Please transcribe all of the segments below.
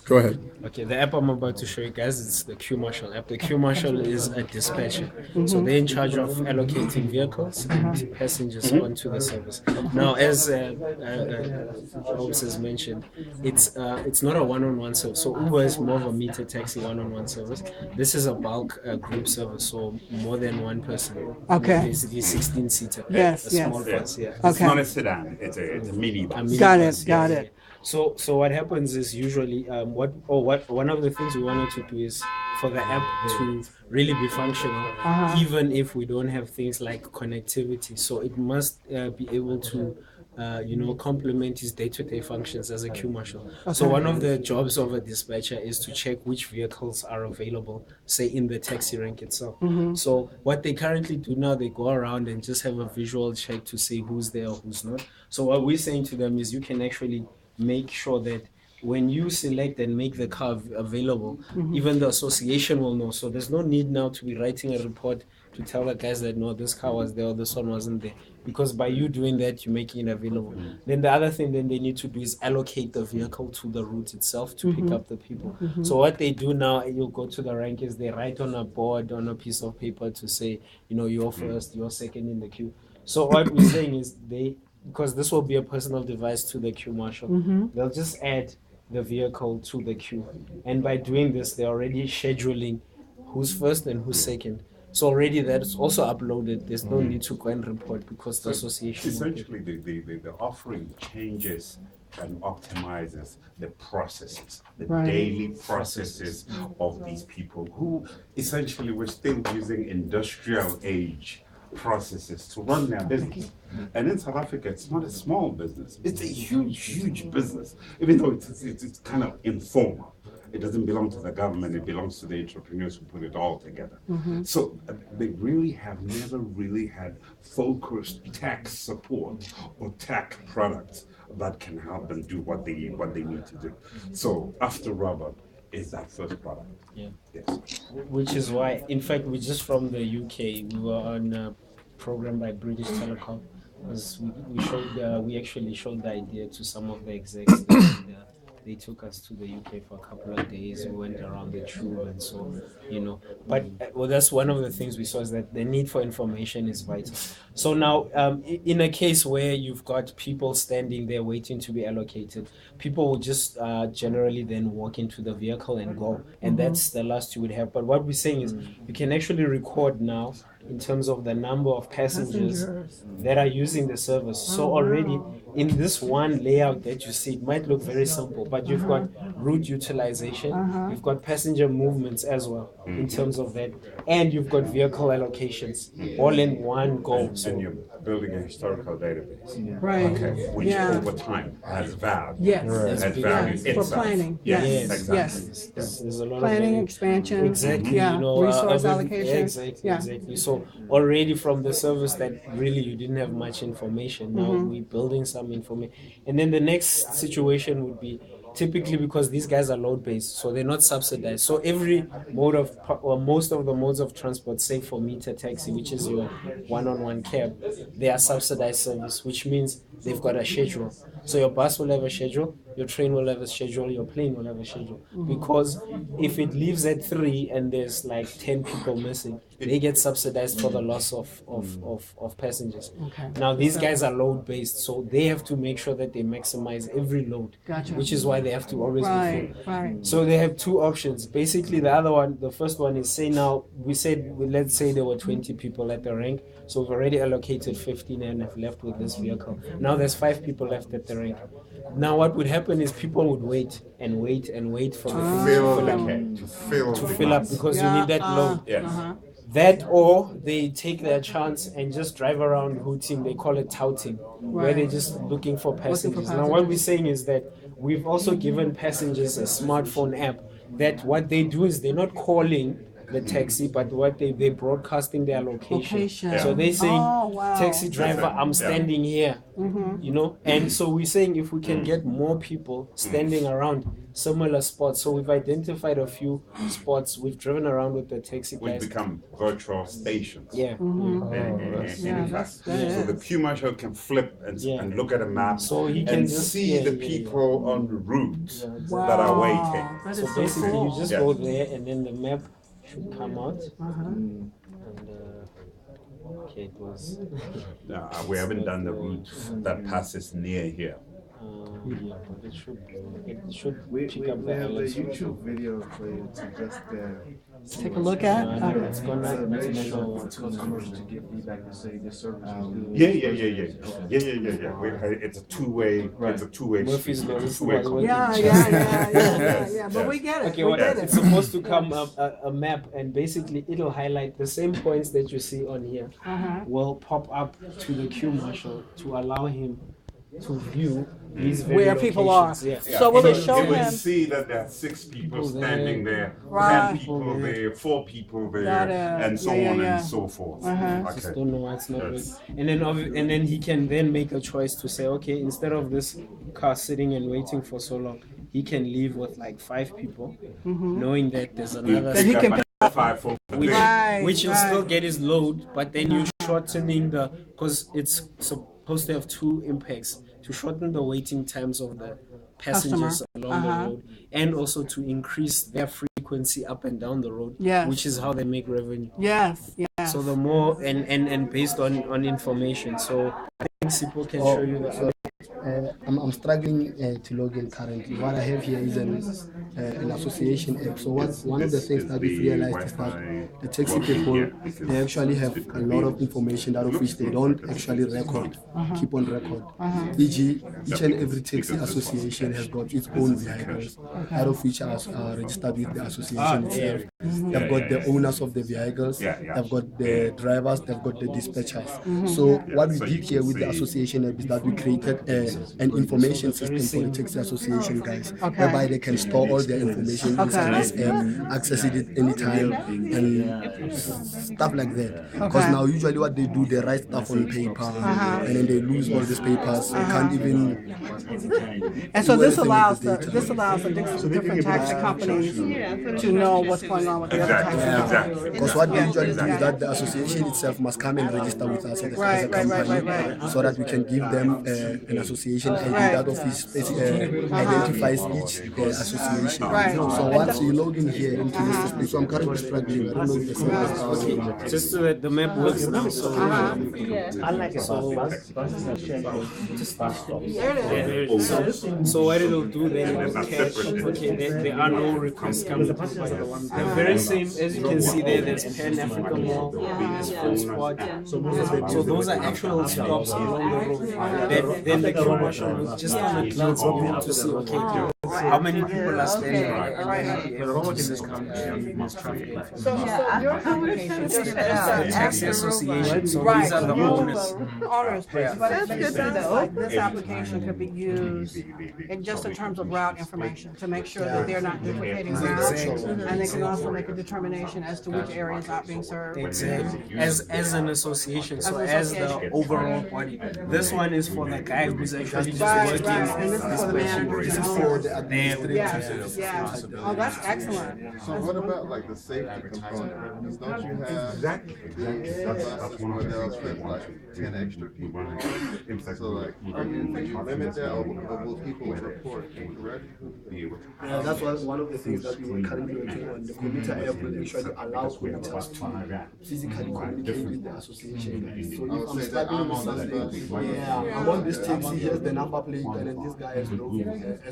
Go ahead. Okay, the app I'm about to show you guys is the Q Marshal app. The Q Marshal is a dispatcher. So they're in charge of allocating vehicles and passengers onto the service. Now, as Holmes has mentioned, it's not a one-on-one service. So Uber is more of a meter taxi one-on-one service. This is a bulk group service, so more than one person. Okay. Basically, 16-seater. Yes, A small yes. bus, yeah. It's Okay. not a sedan. It's a mini A bus. mini Got bus, it, got it. So what happens is usually what one of the things we wanted to do is for the app to really be functional, even if we don't have things like connectivity. So it must be able to complement his day-to-day functions as a queue marshal. So one of the jobs of a dispatcher is to check which vehicles are available, say in the taxi rank itself. So what they currently do now, they go around and just have a visual check to see who's there or who's not. So what we're saying to them is you can actually make sure that when you select and make the car available, even the association will know. So there's no need now to be writing a report to tell the guys that no, this car was there or this one wasn't there. Because by you doing that, you're making it available. Then the other thing then they need to do is allocate the vehicle to the route itself to pick up the people. So what they do now, you'll go to the rank is they write on a board, on a piece of paper to say, you're first, you're second in the queue. So what we're saying is because this will be a personal device to the queue marshal, they'll just add the vehicle to the queue. And by doing this, they're already scheduling who's first and who's second. So already that's also uploaded. There's no need to go and report because the association. Essentially, the offering changes and optimizes the processes, the daily processes of these people who essentially were still using industrial age processes to run their business. And in South Africa, it's not a small business. It's a huge business, even though it's kind of informal. It doesn't belong to the government, it belongs to the entrepreneurs who put it all together. So they really have never really had focused tech support or tech products that can help them do what they need to do. So After Robot is that first product. Yeah. Yes. Which is why, in fact, we just from the UK, we were on a program by British Telecom. Because we actually showed the idea to some of the execs. And, they took us to the UK for a couple of days. We went around the tube and so, But that's one of the things we saw is that the need for information is vital. So now, in a case where you've got people standing there waiting to be allocated, people will just generally then walk into the vehicle and go. And that's the last you would have. But what we're saying is you can actually record now in terms of the number of passengers that are using the service. So already in this one layout that you see, it might look very simple, but you've got route utilization, you've got passenger movements as well in terms of that, and you've got vehicle allocations all in one go. And you're building a historical database. Right. Okay. Which over time has value. Yes. Has value For itself. planning. Yes, Yes. exactly. There's a lot Planning, of expansion. exactly, Yeah. Resource allocation. Exactly. So already from the service that really you didn't have much information, now we're building some information. And then the next situation would be typically because these guys are load based, so they're not subsidized. So every mode of or most of the modes of transport, say for meter taxi, which is your one-on-one cab, they are subsidized service, which means they've got a schedule. So your bus will have a schedule, your train will have a schedule, your plane will have a schedule. Because if it leaves at 3 and there's like 10 people missing, they get subsidized for the loss of passengers. Okay. Now these guys are load based, so they have to make sure that they maximize every load. Gotcha. Which is why they have to always be full. Right. So they have two options. Basically, the first one is say now, let's say there were 20 people at the rank. So we've already allocated 15 and have left with this vehicle. Now there's 5 people left at the rank. Now what would happen is people would wait and wait and wait for the To fill up because you need that load. Yes. That or they take their chance and just drive around hooting. They call it touting, where they're just looking for passengers. Now what we're saying is that we've also given passengers a smartphone app that what they do is they're not calling the taxi, but what they're broadcasting their location. Yeah. So they're saying, wow. taxi driver, I'm standing here. You know, and so we're saying if we can get more people standing around similar spots. So we've identified a few spots. We've driven around with the taxi Which guys. become virtual stations. Yeah. So the Q Marshal can flip and look at a map So he can and just see the people on the route Wow. that are waiting. That So is so basically, cool. you just go there, and then the map should come out. And okay, it was. We haven't done the route that passes near here. Yeah, but it should We pick up the have the elements. YouTube video for you to just Take a look at. It's gonna it's a very it's short gonna- commercial to give feedback to say the service was good. Yeah. It's a two-way. It's a two-way. Murphy's Law. This is two-way what- Yeah. But we get it. Okay, we well, get it's it. supposed to come up a map, and basically it'll highlight the same points that you see on here. Will pop up to the Q Marshal to allow him to view these very Where people are. locations. Yeah. So will it You show would him? see that there are 6 people standing there, Right. 10 people there, 4 people there, Got it. and so Yeah, on yeah. and so forth. Just Okay. don't know why it's not good. Yes. And then he can then make a choice to say, okay, instead of this car sitting and waiting for so long, he can leave with like 5 people, knowing that there's another That he Pick can up pick another 5 for the which, day. Right, which will right. still get his load, but then you're shortening because it's supposed to have 2 impacts, to shorten the waiting times of the passengers along the road, and also to increase their frequency up and down the road, Yes. which is how they make revenue. Yes. So the more and based on information. So I think Sipo can show you the I'm struggling to log in currently. What I have here is an association app. So one of the things that we've realized is that the taxi people, they actually have a lot of information out of which they don't actually record, keep on record. E.g., each and every taxi association has got its own vehicles, out of which are registered with the association itself. They've got the owners of the vehicles, they've got the drivers, they've got the dispatchers. So what we did here with the association app is that we created an information system for the taxi association guys, whereby they can store all their information inside this app, access it anytime, and stuff like that. Because now usually what they do, they write stuff on paper, and then they lose all these papers. They can't even. And so do this anything allows with the different taxi companies to know what's going on with the other taxi companies. Because what they usually do is that the association itself must come and register with us as a company, so that we can give them an association ID that office identifies each association. So once you log in here into the system, so I'm currently struggling. I don't know if the same is just so that the map works now. So so what it'll do then is catch. Okay, there are no requests coming. The very same as you can see there. There's Pan Africa Mall, there's Full Spot. So those are actual stops along the road. Then the commercial will just on a glance be able to see, okay, how many people are spending, and be able to see this traffic. So your application, The taxi association. So these are the owners. Owners, but it's good to know. Like this application could be used in just in terms of route information to make sure that they're not duplicating routes, and they can also make a determination as to which areas are being served. Exactly. As an association, so as the overall body. This one is for the guy who's actually just working. And this is for the manager. This is for the administrators. Yeah. Oh, that's excellent. So what about like the safety component? Because don't you have buses where they'll fit like 10 extra people? So like, you limit that or will people report incorrect? That's one of the things that we were currently working on. The commuter app will actually allow commuters to physically communicate with the association. So if I'm struggling with something, I'm on this taxi, here's the number plate, and then this guy has loaded, then you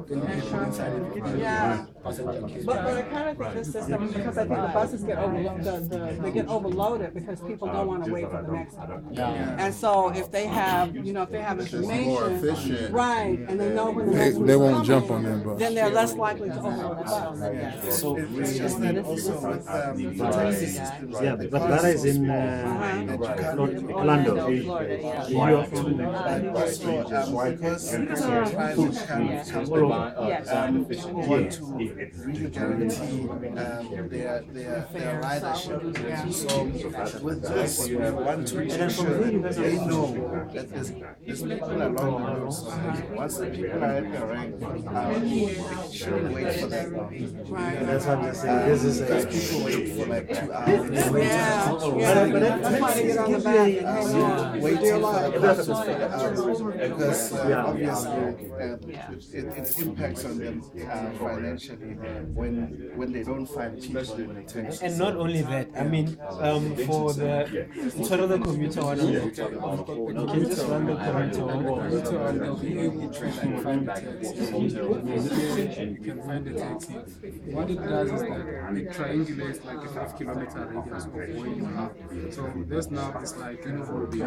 can go inside and Yeah. passenger case. But I kind of think this system, because I think the buses get overloaded, they get overloaded because people don't want to wait for the next one. And so if they have, if they have information, efficient. right, and they know when the next one's They won't coming, jump on that bus. then they're less likely to overload the bus. So It's just that also with the taxi systems. Yeah, but Lara is in Orlando. Because traffic counts People want to really guarantee their ridership. So with this, we want to make sure that they know that there's people along the road. So once the people are at the rank, we shouldn't wait for them. That's what I'm just saying. This is Because people wait for like 2 hours. That's why they get on the back and hang on. Waiting Dear for life. the buses for the hours because obviously it impacts on them financially when they don't find people in the taxi. and not only that, I mean, for the sort of the commuter one, you can just run the commuter one. They'll be able to find the taxi. You can find the taxi. What it does is that it triangulates like a 5-kilometer radius of where you are. So this now is like, the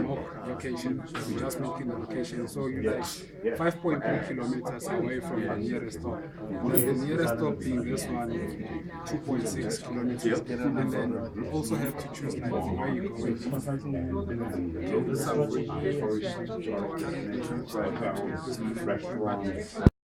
mock location. We're just making the location. So you're like 5.3 kilometers away from the nearest stop. And the nearest stop being this one, 2.6 kilometers. And then you also have to choose like where you're going. So this is